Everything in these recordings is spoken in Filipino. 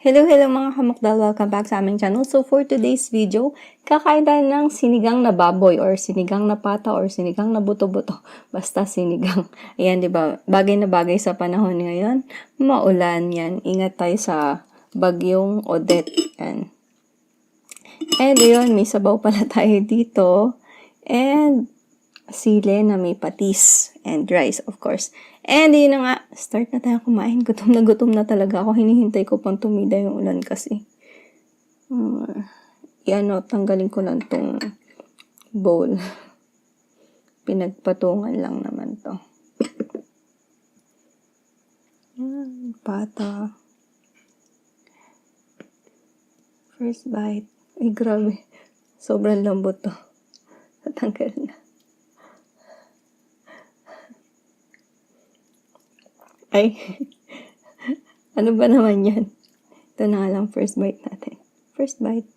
Hello mga kamukdal! Welcome back sa aming channel. So for today's video, kakain tayo ng sinigang na baboy or sinigang na pata or sinigang na buto-buto. Basta sinigang. Ayan, di ba? Bagay na bagay sa panahon ngayon. Maulan yan. Ingat tayo sa bagyong Odette. Yan. And ayun, may sabaw pala tayo dito. And sile na may patis. And rice, of course. And yun na nga, start na tayo kumain. Gutom na talaga ako. Hinihintay ko pang tumida yung ulan kasi. Tanggalin ko lang tong bowl. Pinagpatungan lang naman to. Yan, pata. First bite. Ay, grabe. Sobrang lambot to. Natanggal na. Ay, ano ba naman yan? Ito na lang, first bite natin. First bite.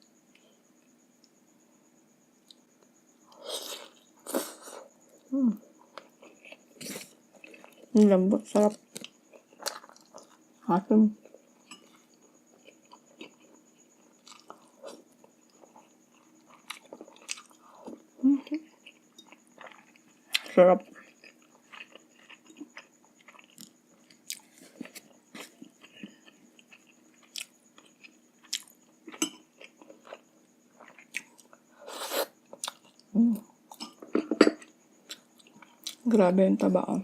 Ang lambot, sarap. Asim. Sarap. Grabe yung taba.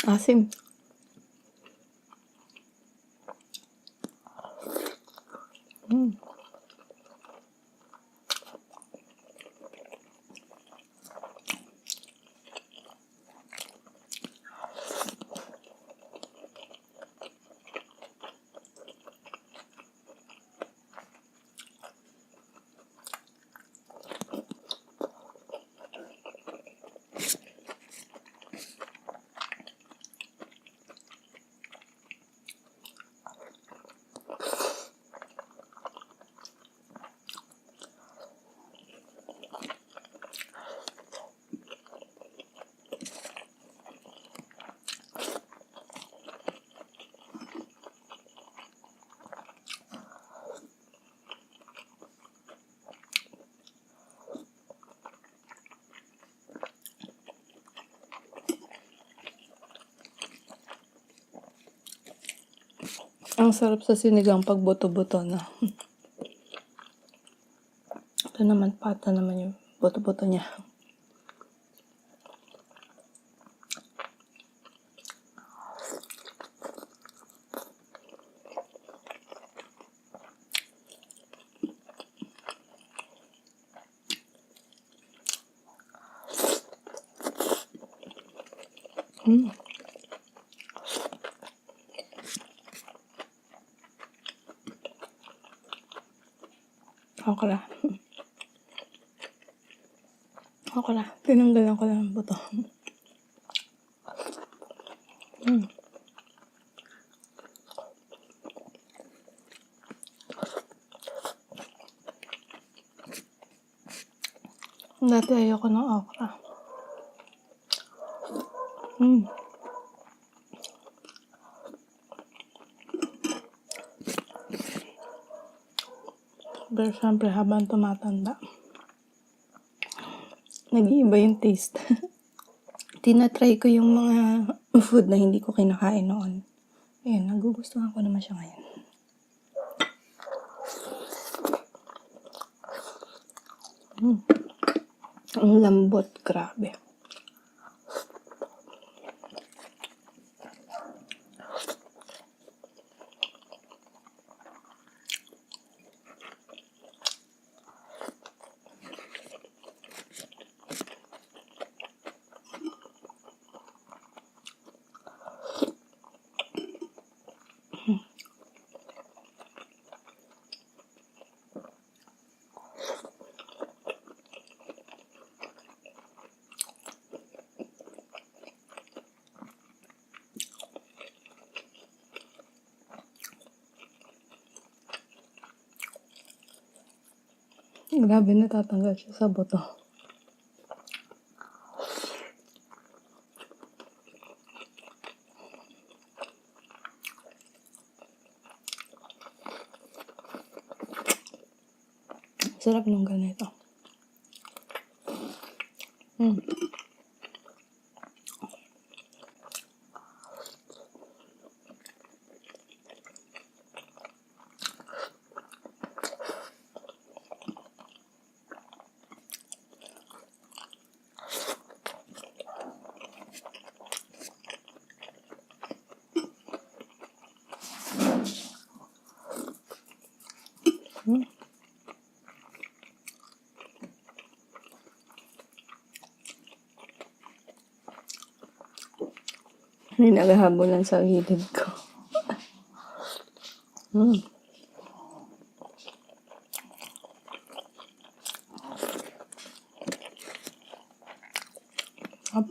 Asim. Ang sarap sa sinigang pag buto-buto na. Ito naman, pata naman yung buto-buto niya. Okay na. Okay na. Tinanggalan ko lang ang buto. Dati ayoko ng okra. Pero syempre habang tumatanda, nag-iiba yung taste. Tinatry ko yung mga food na hindi ko kinakain noon. Ayun, nagugustuhan ko naman siya ngayon. Ang lambot, grabe. Grabe, natatanggal siya sa buto. Sarap nung ganito. May naghahabulan sa gilid ko. Up.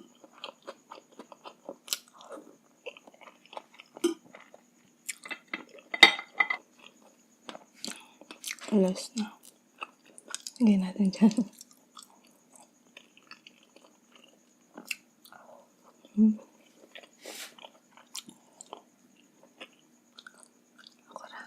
Last na. Lagyan natin dyan. Ako na.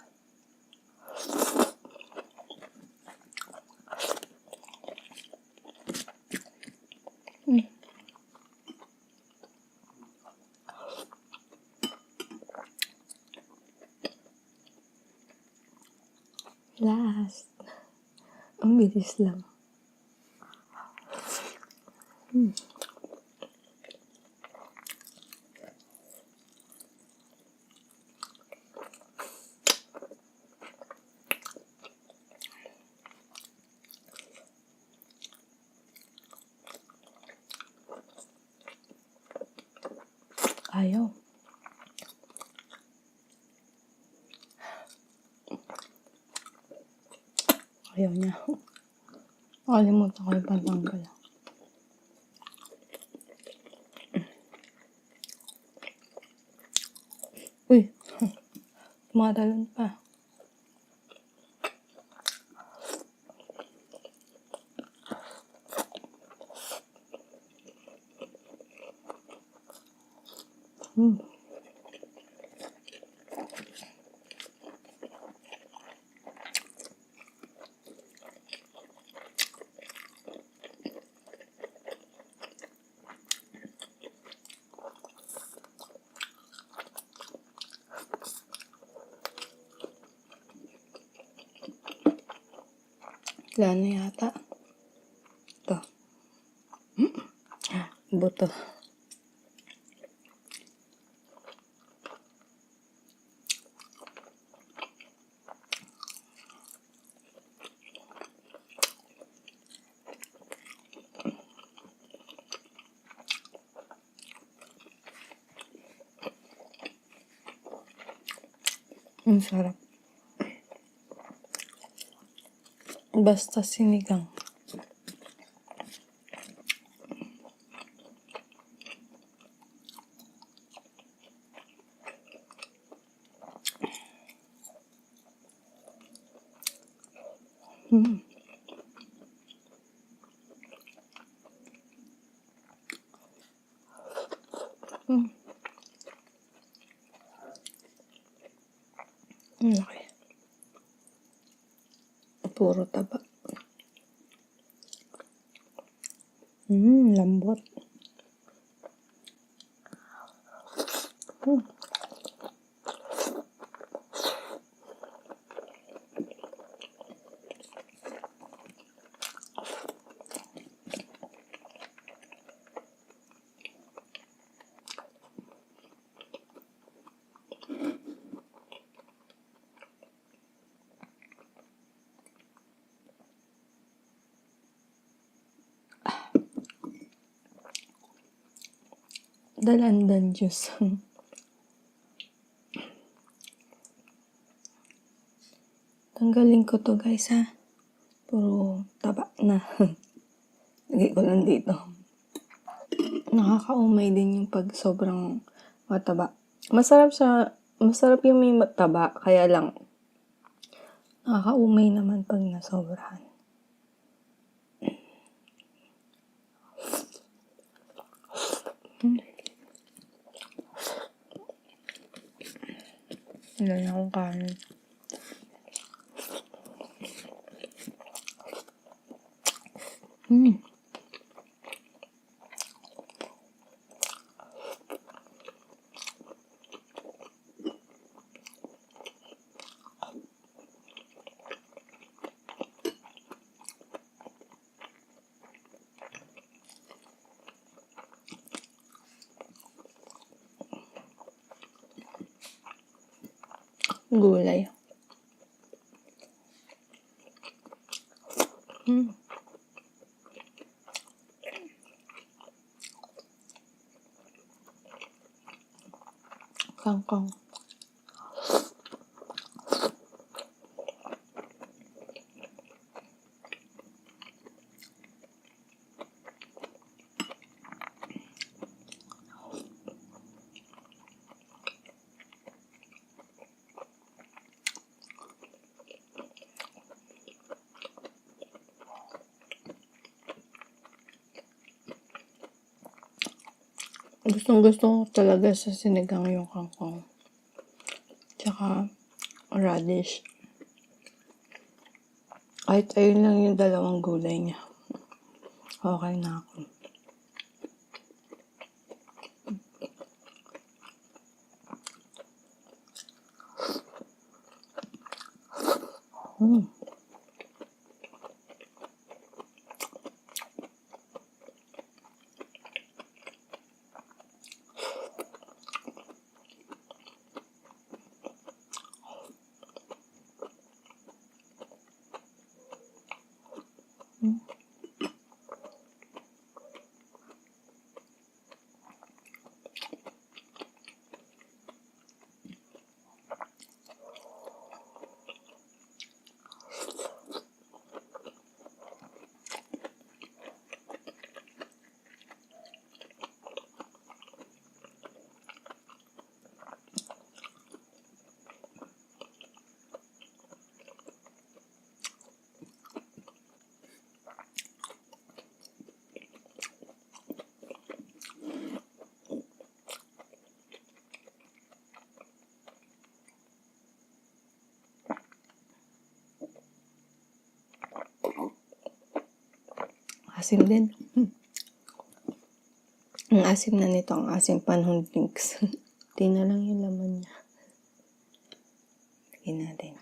Last. Ang bilis lang. Ayaw. Ayaw niya. Nakalimutan ko yung pantanggal. Uy! Tumatalon pa. Wala na yata. Ito. Buto. Ang sarap. Basta sinigang. Ang laki. Puro taba. Lambot. Dalandan juice. Tanggalin ko to guys ha. Puro taba na. Lagay ko lang dito. Nakakaumay din yung pag sobrang mataba. Masarap yung may mataba. Kaya lang, nakakaumay naman pag nasobrahan. Wala na akong kanin. Gulay. Kangkong. Gustong-gusto ko talaga sa sinigang yung kangkong. Tsaka radish. Kahit ayun lang yung dalawang gulay niya. Okay na ako. Asim din. Ang asim na nito, ang asim panhon drinks. Di na lang yung laman niya. Lagyan natin.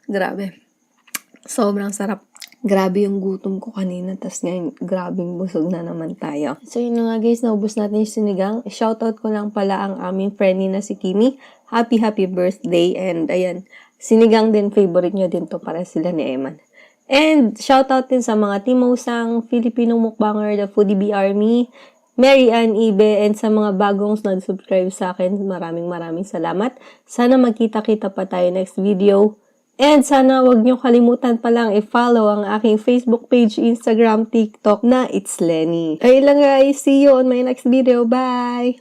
Grabe. Sobrang sarap. Grabe yung gutom ko kanina, tas ngayon, grabing busog na naman tayo. So yun nga guys, naubos natin yung sinigang. Shoutout ko lang pala ang aming friendly na si Kimi. Happy birthday. And ayan, sinigang din, favorite nyo din to para sila ni Eman. And shoutout din sa mga Timosang, Filipino mukbanger, the Foodie B Army, Mary Ann Ibe, and sa mga bagong nag-subscribe sa akin, maraming salamat. Sana magkita-kita pa tayo next video. And sana wag niyo kalimutan palang i-follow ang aking Facebook page, Instagram, TikTok na eatsLENY. Ayun lang guys, see you on my next video. Bye!